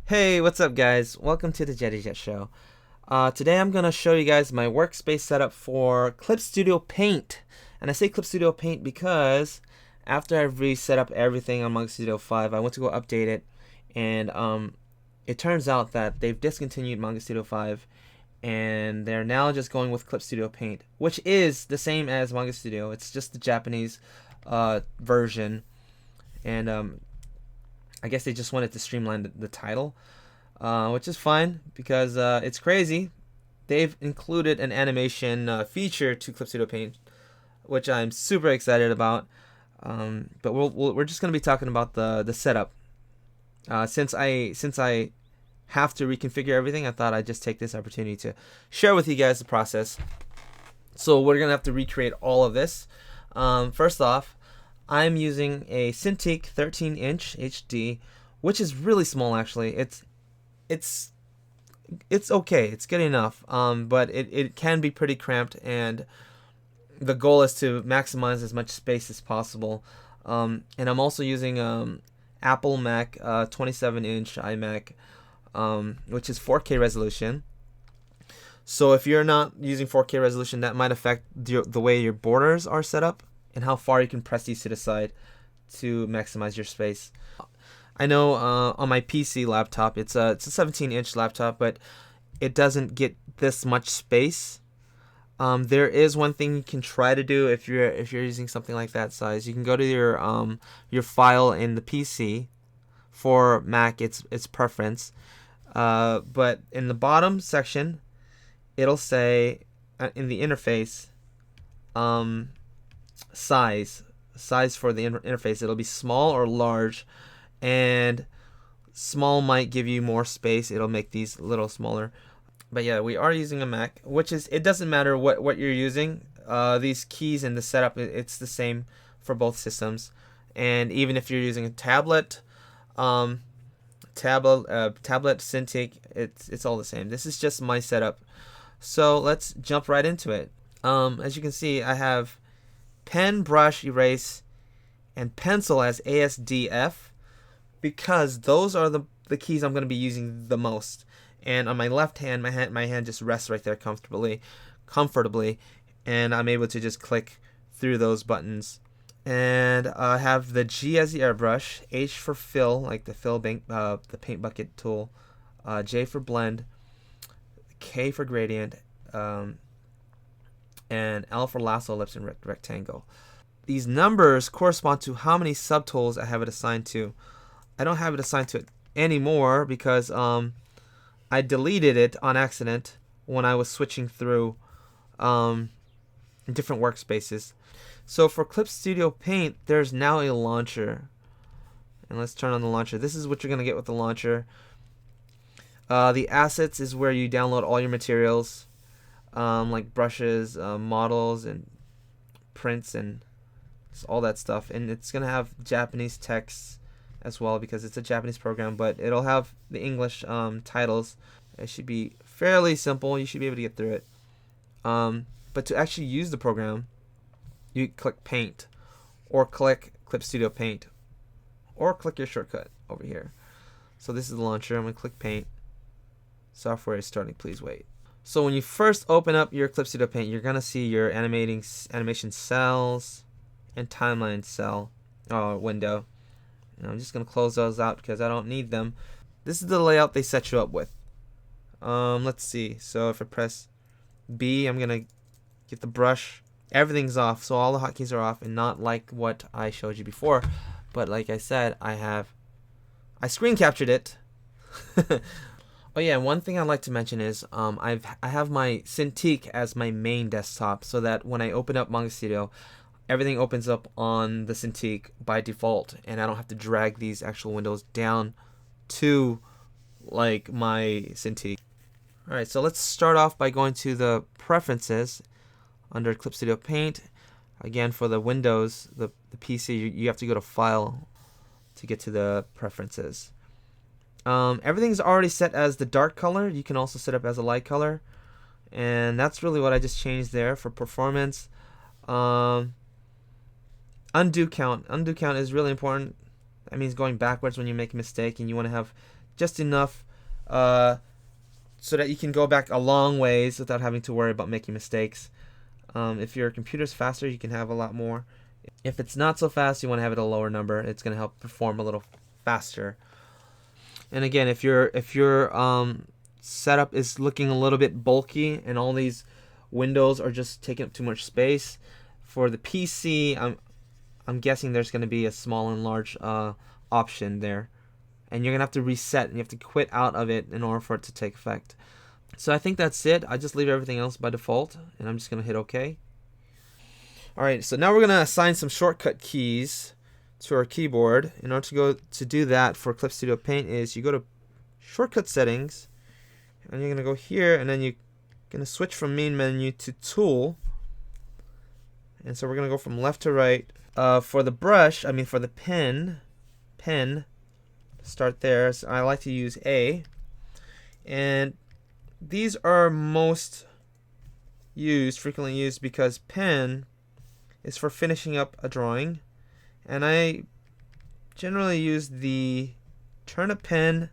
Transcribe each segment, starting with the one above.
Hey, what's up guys? Welcome to the Jetty Jet Show. Today I'm going to show you guys my workspace setup for Clip Studio Paint. And I say Clip Studio Paint because after I've reset up everything on MangaStudio 5, I went to go update it, and it turns out that they've discontinued MangaStudio 5 and they're now just going with Clip Studio Paint, which is the same as MangaStudio. It's just the Japanese version, and I guess they just wanted to streamline the title, which is fine because it's crazy. They've included an animation feature to Clip Studio Paint, which I'm super excited about. But we're just going to be talking about the setup. Since I have to reconfigure everything, I thought I'd just take this opportunity to share with you guys the process. So we're going to have to recreate all of this. First off, I'm using a cintiq 13-inch HD, which is really small actually. It's okay. It's good enough. But it can be pretty cramped, and the goal is to maximize as much space as possible. And I'm also using Apple Mac 27-inch iMac, which is 4K resolution. So if you're not using 4K resolution, that might affect the way your borders are set up and how far you can press these to the side to maximize your space. I know on my PC laptop, it's a 17-inch laptop, but it doesn't get this much space. There is one thing you can try to do if you're using something like that size. You can go to your file in the PC. For Mac, it's preference, but in the bottom section, it'll say in the interface, size for the interface. It'll be small or large, and small might give you more space. It'll make these a little smaller. But yeah, we are using a Mac, which is, it doesn't matter what you're using. These keys and the setup, it's the same for both systems. And even if you're using a tablet, cintiq, it's all the same. This is just my setup. So let's jump right into it. As you can see, I have pen, brush, erase, and pencil as ASDF because those are the keys I'm going to be using the most. And on my left hand, my hand just rests right there comfortably, and I'm able to just click through those buttons. And I have the G as the airbrush, H for fill, like the the paint bucket tool, J for blend, K for gradient, and L for lasso, ellipse, and rectangle. These numbers correspond to how many subtools I have it assigned to. I don't have it assigned to it anymore because I deleted it on accident when I was switching through different workspaces. So for Clip Studio Paint, there's now a launcher. And let's turn on the launcher. This is what you're going to get with the launcher. The assets is where you download all your materials, like brushes, models, and prints, and all that stuff. And it's going to have Japanese text as well because it's a Japanese program, but it'll have the English titles. It should be fairly simple. You should be able to get through it. But to actually use the program, you click Paint, or click Clip Studio Paint, or click your shortcut over here. So this is the launcher. I'm going to click Paint. Software is starting. Please wait. So when you first open up your Clip Studio Paint, you're going to see your animation cells and timeline cell window. And I'm just going to close those out because I don't need them. This is the layout they set you up with. Let's see. So if I press B, I'm going to get the brush. Everything's off, so all the hotkeys are off, and not like what I showed you before. But like I said, I screen captured it. Oh yeah, one thing I'd like to mention is I have my cintiq as my main desktop, so that when I open up MangaStudio, everything opens up on the cintiq by default, and I don't have to drag these actual windows down to like my cintiq. Alright, so let's start off by going to the preferences under Clip Studio Paint. Again, for the Windows, the PC, you have to go to File to get to the preferences. Everything's already set as the dark color. You can also set up as a light color, and that's really what I just changed there. For performance, undo count is really important. That means going backwards when you make a mistake, and you want to have just enough so that you can go back a long ways without having to worry about making mistakes. If your computer's faster, you can have a lot more. If it's not so fast, you want to have it a lower number. It's going to help perform a little faster. And again, if your setup is looking a little bit bulky and all these windows are just taking up too much space, for the PC, I'm guessing there's going to be a small and large option there, and you're going to have to reset and you have to quit out of it in order for it to take effect. So I think that's it. I just leave everything else by default, and I'm just going to hit OK. Alright, so now we're going to assign some shortcut keys to our keyboard. In order to do that for Clip Studio Paint is you go to Shortcut Settings, and you're going to go here, and then you're going to switch from Main Menu to Tool. And so we're going to go from left to right. For the brush, for the pen, start there. So I like to use A. And these are most frequently used because pen is for finishing up a drawing. And I generally use the turnip pen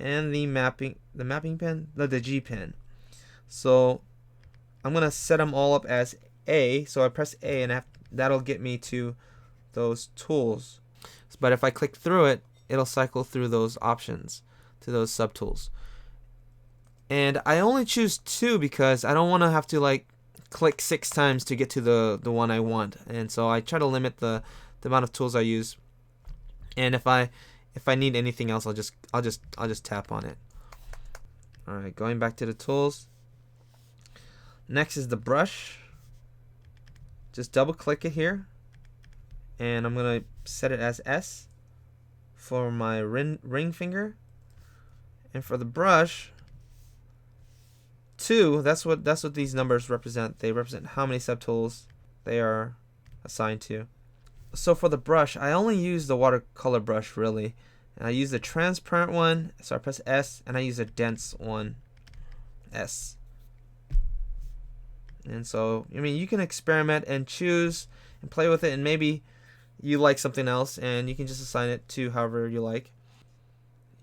and the G pen. So I'm going to set them all up as A. So I press A, and that'll get me to those tools. But if I click through it, it'll cycle through those options to those subtools. And I only choose 2 because I don't want to have to click 6 times to get to the one I want. And so I try to limit the amount of tools I use. And if I need anything else, I'll just tap on it. All right, going back to the tools. Next is the brush. Just double click it here, and I'm gonna set it as S for my ring finger. And for the brush, 2, that's what these numbers represent. They represent how many subtools they are assigned to. So for the brush, I only use the watercolor brush really, and I use the transparent one, so I press S, and I use a dense one, S. And so, you can experiment and choose and play with it, and maybe you like something else, and you can just assign it to however you like.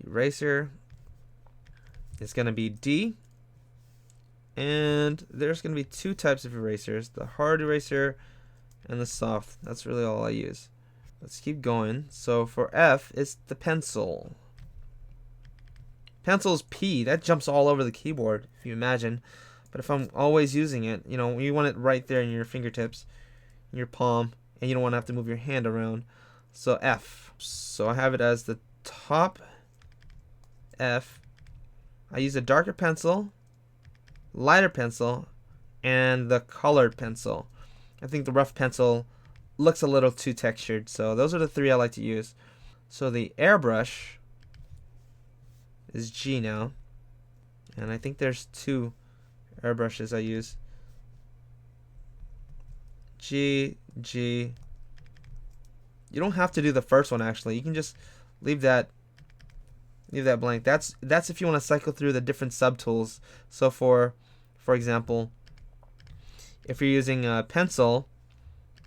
Eraser is going to be D, and there's going to be 2 types of erasers, the hard eraser and the soft. That's really all I use. Let's keep going. So for F, it's the pencil. Pencil's P. That jumps all over the keyboard, if you imagine. But if I'm always using it, you want it right there in your fingertips, in your palm, and you don't want to have to move your hand around. So F. So I have it as the top F. I use a darker pencil, lighter pencil, and the colored pencil. I think the rough pencil looks a little too textured, so those are the 3 I like to use. So the airbrush is G now, and I think there's 2 airbrushes I use. G, G. You don't have to do the first one actually. You can just leave that blank. That's if you want to cycle through the different subtools. So for example, if you're using a pencil,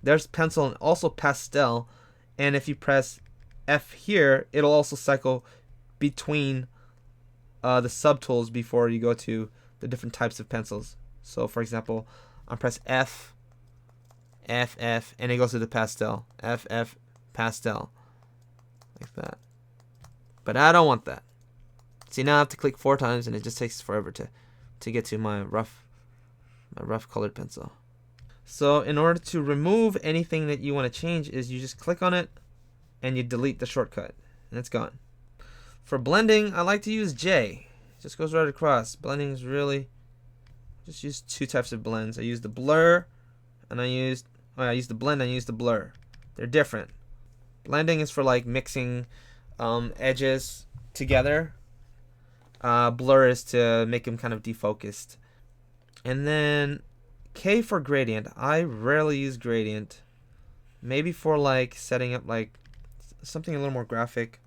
there's pencil and also pastel, and if you press F here, it'll also cycle between the subtools before you go to the different types of pencils. So for example, I press F, F, F, and it goes to the pastel. F, F, pastel. Like that. But I don't want that. See, now I have to click 4 times, and it just takes forever to get to my rough colored pencil. So in order to remove anything that you want to change is you just click on it and you delete the shortcut, and it's gone. For blending, I like to use J. It just goes right across. Blending is really just use 2 types of blends. I use the blur, and I use the blend and I use the blur. They're different. Blending is for mixing edges together. Blur is to make them kind of defocused. And then K for gradient. I rarely use gradient. Maybe for setting up something a little more graphic,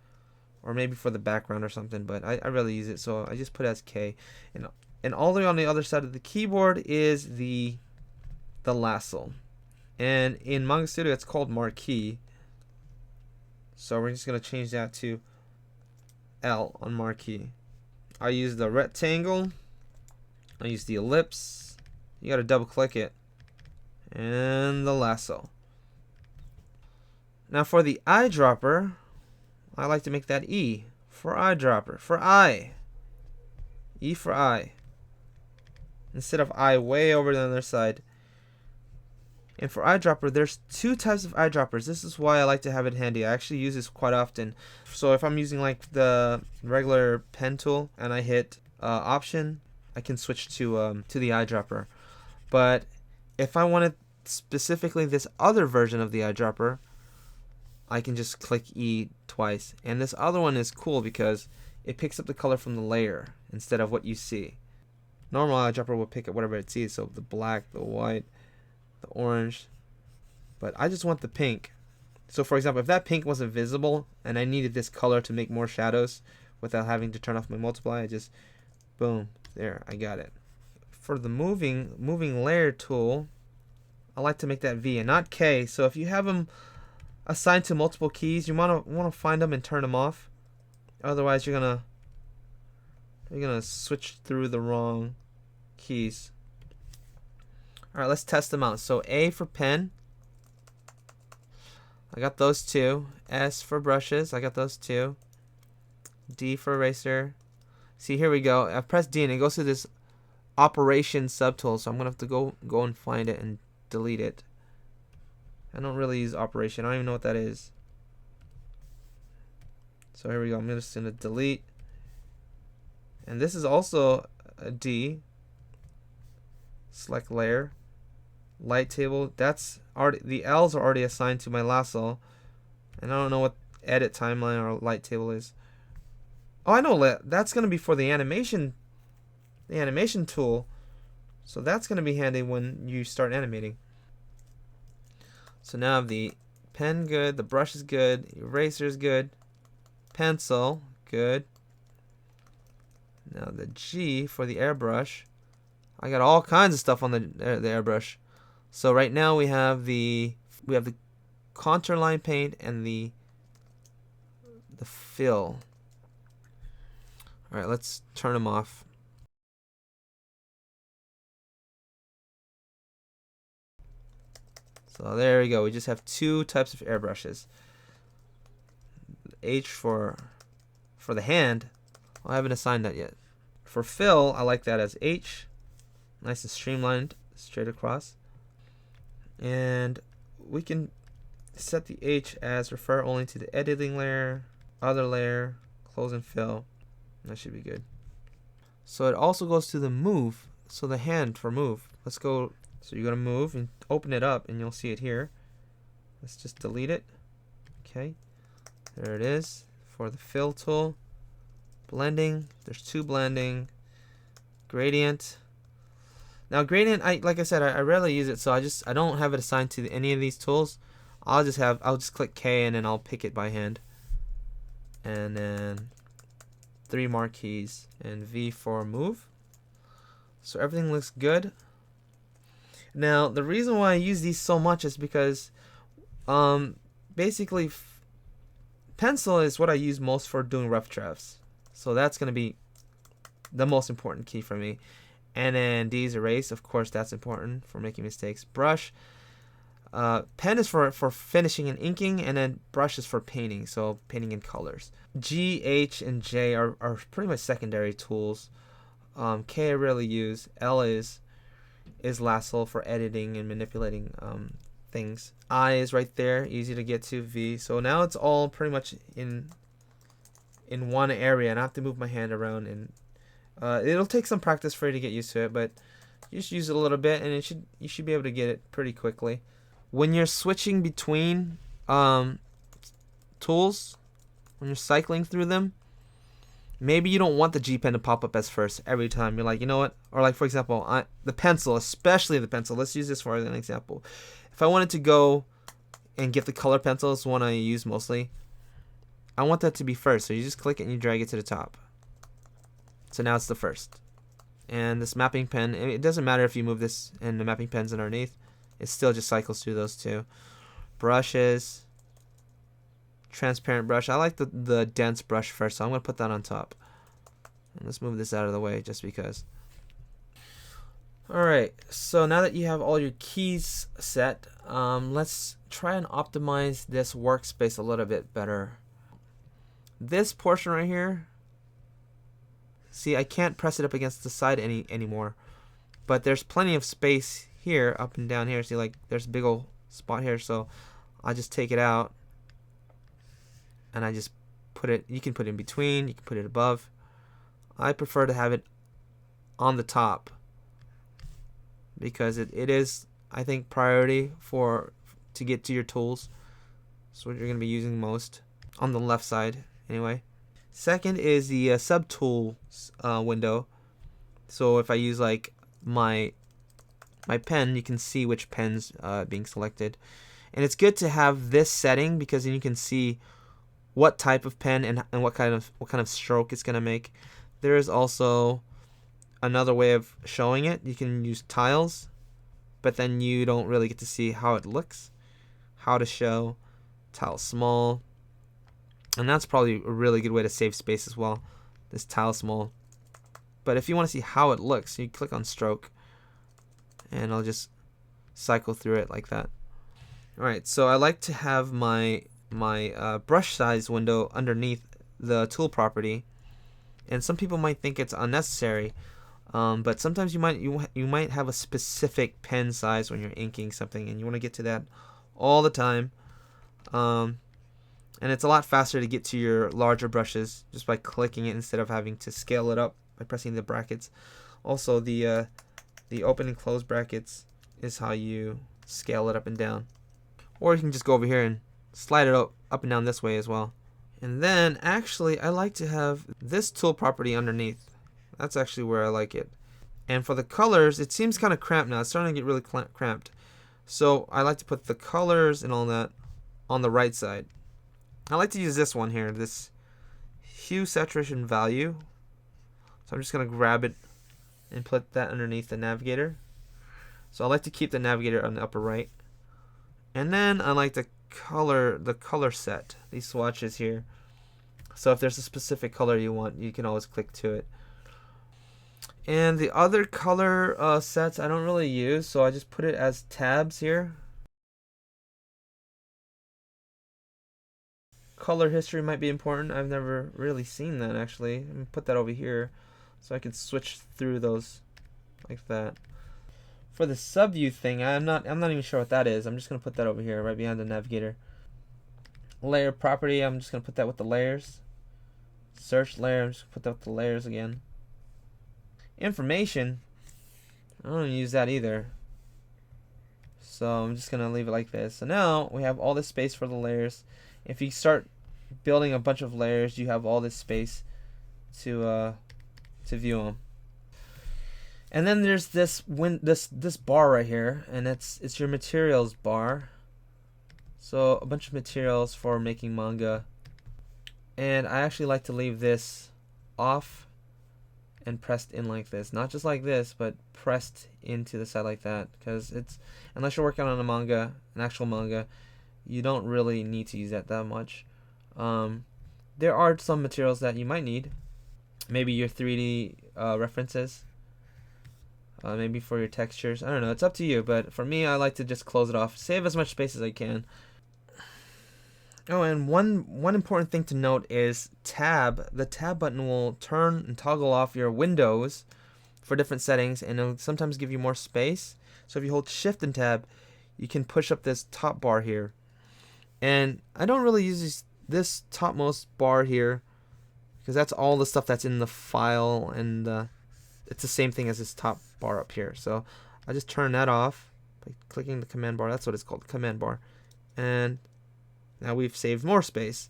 or maybe for the background or something, but I rarely use it, so I just put it as K. And all the way on the other side of the keyboard is the lasso. And in MangaStudio it's called marquee. So we're just going to change that to L on marquee. I use the rectangle. I use the ellipse. You gotta double click it. And the lasso. Now for the eyedropper, I like to make that E for eyedropper. For eye. E for eye. Instead of eye way over the other side. And for eyedropper, there's two types of eyedroppers. This is why I like to have it handy. I actually use this quite often. So if I'm using like the regular pen tool and I hit option, I can switch to the eyedropper. But if I wanted specifically this other version of the eyedropper, I can just click E twice. And this other one is cool because it picks up the color from the layer instead of what you see. Normal eyedropper will pick up whatever it sees, so the black, the white, the orange, but I just want the pink. So for example, if that pink wasn't visible and I needed this color to make more shadows without having to turn off my multiply, I just boom, there, I got it. For the moving layer tool, I like to make that V and not K. So if you have them assigned to multiple keys, you want to find them and turn them off. Otherwise you're gonna switch through the wrong keys. Alright, let's test them out. So A for pen, I got those two. S for brushes, I got those two. D for eraser. See, here we go. I've pressed D and it goes to this operation subtool, so I'm gonna have to go and find it and delete it. I don't really use operation. I don't even know what that is. So here we go. I'm just gonna delete. And this is also a D. Select layer. Light table. That's already, the L's are already assigned to my lasso. And I don't know what edit timeline or light table is. Oh, I know, that's gonna be for the animation tool. So that's gonna be handy when you start animating. So now I have the pen good, the brush is good, eraser is good, pencil good. Now the G for the airbrush. I got all kinds of stuff on the airbrush. So right now we have the contour line paint and the fill. All right, let's turn them off. So there we go. We just have two types of airbrushes. H for the hand. I haven't assigned that yet. For fill, I like that as H. Nice and streamlined, straight across. And we can set the H as refer only to the editing layer, other layer, close and fill. That should be good. So it also goes to the move. So the hand for move. Let's go. So you're going to move and open it up and you'll see it here. Let's just delete it. Okay. There it is. For the fill tool. Blending. There's two blending. Gradient. Now gradient, like I said, I rarely use it, so I don't have it assigned to any of these tools. I'll just click K and then I'll pick it by hand. And then 3 marquees and V for move. So everything looks good. Now the reason why I use these so much is because basically pencil is what I use most for doing rough drafts. So that's going to be the most important key for me. And then D is erase, of course that's important for making mistakes. Brush, pen is for finishing and inking, and then brush is for painting, so painting in colors. G, H, and J are pretty much secondary tools. K I rarely use. L is lasso for editing and manipulating things. I is right there, easy to get to. V. So now it's all pretty much in one area, and I have to move my hand around, and it'll take some practice for you to get used to it, but you just use it a little bit and you should be able to get it pretty quickly. When you're switching between tools, when you're cycling through them, maybe you don't want the G pen to pop up as first every time. You're like, you know what? Or like for example, the pencil, especially the pencil. Let's use this for an example. If I wanted to go and get the color pencil, it's the one I use mostly, I want that to be first. So you just click it and you drag it to the top. So now it's the first. And this mapping pen, it doesn't matter if you move this and the mapping pen's underneath. It still just cycles through those two. Brushes. transparent brush. I like the dense brush first, so I'm going to put that on top. And let's move this out of the way just because. Alright, so now that you have all your keys set, let's try and optimize this workspace a little bit better. This portion right here, see, I can't press it up against the side anymore, but there's plenty of space here, up and down here. See, like, there's a big old spot here, so I just take it out and I just put it, you can put it in between, you can put it above. I prefer to have it on the top because it is, I think, priority to get to your tools. That's what you're going to be using most on the left side anyway. Second is the subtools window. So if I use like my pen, you can see which pen's being selected. And it's good to have this setting because then you can see what type of pen and what kind of stroke it's going to make. There is also another way of showing it. You can use tiles, but then you don't really get to see how it looks. How to show tile small. And that's probably a really good way to save space as well. This tile small. But if you want to see how it looks, you click on stroke. And I'll just cycle through it like that. Alright, so I like to have my brush size window underneath the tool property. And some people might think it's unnecessary, but sometimes you might have a specific pen size when you're inking something, and you want to get to that all the time. And it's a lot faster to get to your larger brushes just by clicking it instead of having to scale it up by pressing the brackets. Also, the open and close brackets is how you scale it up and down. Or you can just go over here and slide it up and down this way as well. And then, actually, I like to have this tool property underneath. That's actually where I like it. And for the colors, it seems kind of cramped now. It's starting to get really cramped. So I like to put the colors and all that on the right side. I like to use this one here, this hue saturation value. So I'm just going to grab it and put that underneath the navigator. So I like to keep the navigator on the upper right. And then I like the color set, these swatches here. So if there's a specific color you want, you can always click to it. And the other color sets I don't really use, so I just put it as tabs here. Color history might be important. I've never really seen that actually. I'm gonna put that over here so I can switch through those like that. For the subview thing, I'm not even sure what that is. I'm just gonna put that over here right behind the navigator. Layer property, I'm just gonna put that with the layers. Search layer, I'm just gonna put that with the layers again. Information, I don't use that either. So I'm just gonna leave it like this. So now we have all this space for the layers. If you start building a bunch of layers, you have all this space to view them. And then there's this bar right here, and it's your materials bar. So a bunch of materials for making manga. And I actually like to leave this off and pressed in like this. Not just like this, but pressed into the side like that. Because it's, unless you're working on a manga, an actual manga, you don't really need to use that much. There are some materials that you might need. Maybe your 3D references. Maybe for your textures. I don't know. It's up to you. But for me, I like to just close it off. Save as much space as I can. Oh, and one important thing to note is tab. The tab button will turn and toggle off your windows for different settings, and it'll sometimes give you more space. So if you hold Shift and Tab, you can push up this top bar here. And I don't really use this topmost bar here because that's all the stuff that's in the file, and it's the same thing as this top bar up here. So I just turn that off by clicking the command bar. That's what it's called, the command bar. And now we've saved more space.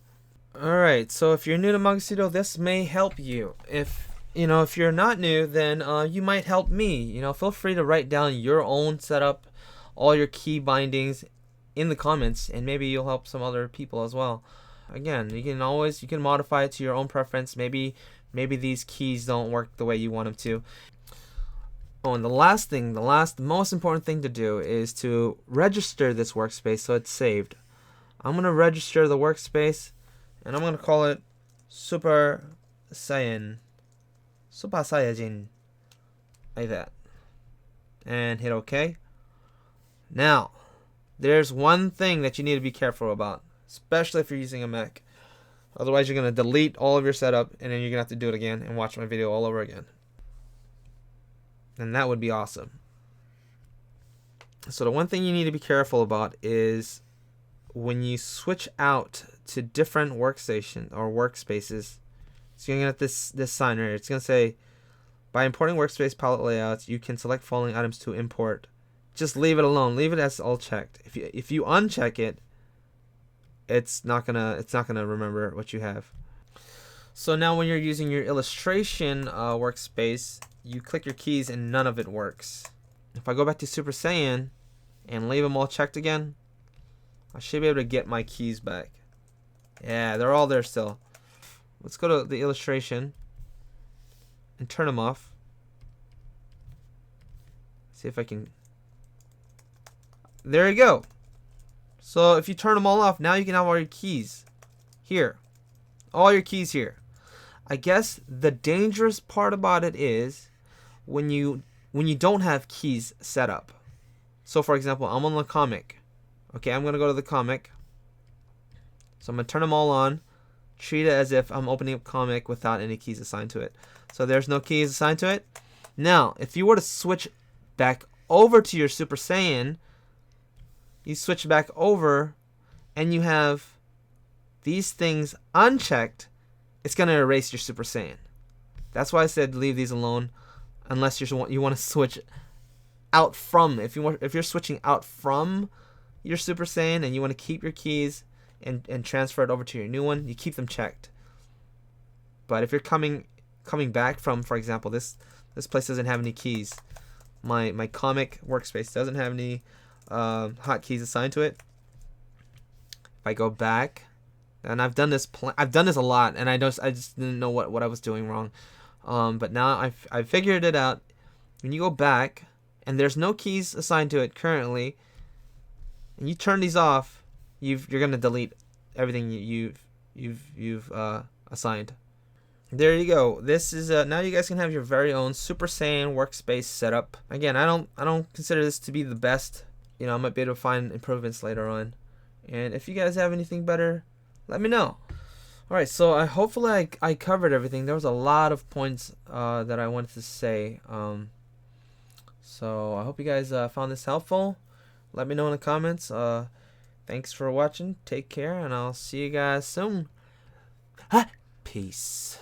Alright, so if you're new to MangaStudio, this may help you. If you're not new, then you might help me. Feel free to write down your own setup, all your key bindings in the comments, and maybe you'll help some other people as well. Again, you can modify it to your own preference. Maybe these keys don't work the way you want them to. Oh, and the most important thing to do is to register this workspace so it's saved. I'm gonna register the workspace, and I'm gonna call it SuperSaiyan, Super Saiyajin, like that, and hit OK. Now, there's one thing that you need to be careful about, especially if you're using a Mac. Otherwise, you're gonna delete all of your setup, and then you're gonna have to do it again and watch my video all over again. And that would be awesome. So the one thing you need to be careful about is when you switch out to different workstations or workspaces, so you're gonna get this sign right here. It's gonna say, by importing workspace palette layouts, you can select following items to import. Just leave it alone. Leave it as all checked. If you uncheck it, it's not gonna remember what you have. So now when you're using your illustration workspace, you click your keys and none of it works. If I go back to SuperSaiyan and leave them all checked again, I should be able to get my keys back. Yeah, they're all there still. Let's go to the illustration and turn them off. See if I can. There you go. So if you turn them all off, now you can have all your keys here. All your keys here. I guess the dangerous part about it is when you don't have keys set up. So for example, I'm on the comic. Okay, I'm gonna go to the comic. So I'm gonna turn them all on. Treat it as if I'm opening up comic without any keys assigned to it. So there's no keys assigned to it. Now, if you were to switch back over to your Super Saiyan, you switch back over and you have these things unchecked, it's gonna erase your Super Saiyan. That's why I said leave these alone, unless you want to switch out from. If you're switching out from your Super Saiyan and you want to keep your keys and transfer it over to your new one, you keep them checked. But if you're coming back from, for example, this place doesn't have any keys. My comic workspace doesn't have any hotkeys assigned to it. If I go back, and I've done this a lot, and I just didn't know what I was doing wrong. But now I figured it out. When you go back and there's no keys assigned to it currently, and you turn these off, you're gonna delete everything you've assigned. There you go. This is now you guys can have your very own Super Saiyan workspace setup. Again, I don't consider this to be the best. You know, I might be able to find improvements later on. And if you guys have anything better, let me know. Alright, so hopefully I covered everything. There was a lot of points that I wanted to say. So I hope you guys found this helpful. Let me know in the comments. Thanks for watching. Take care, and I'll see you guys soon. Peace.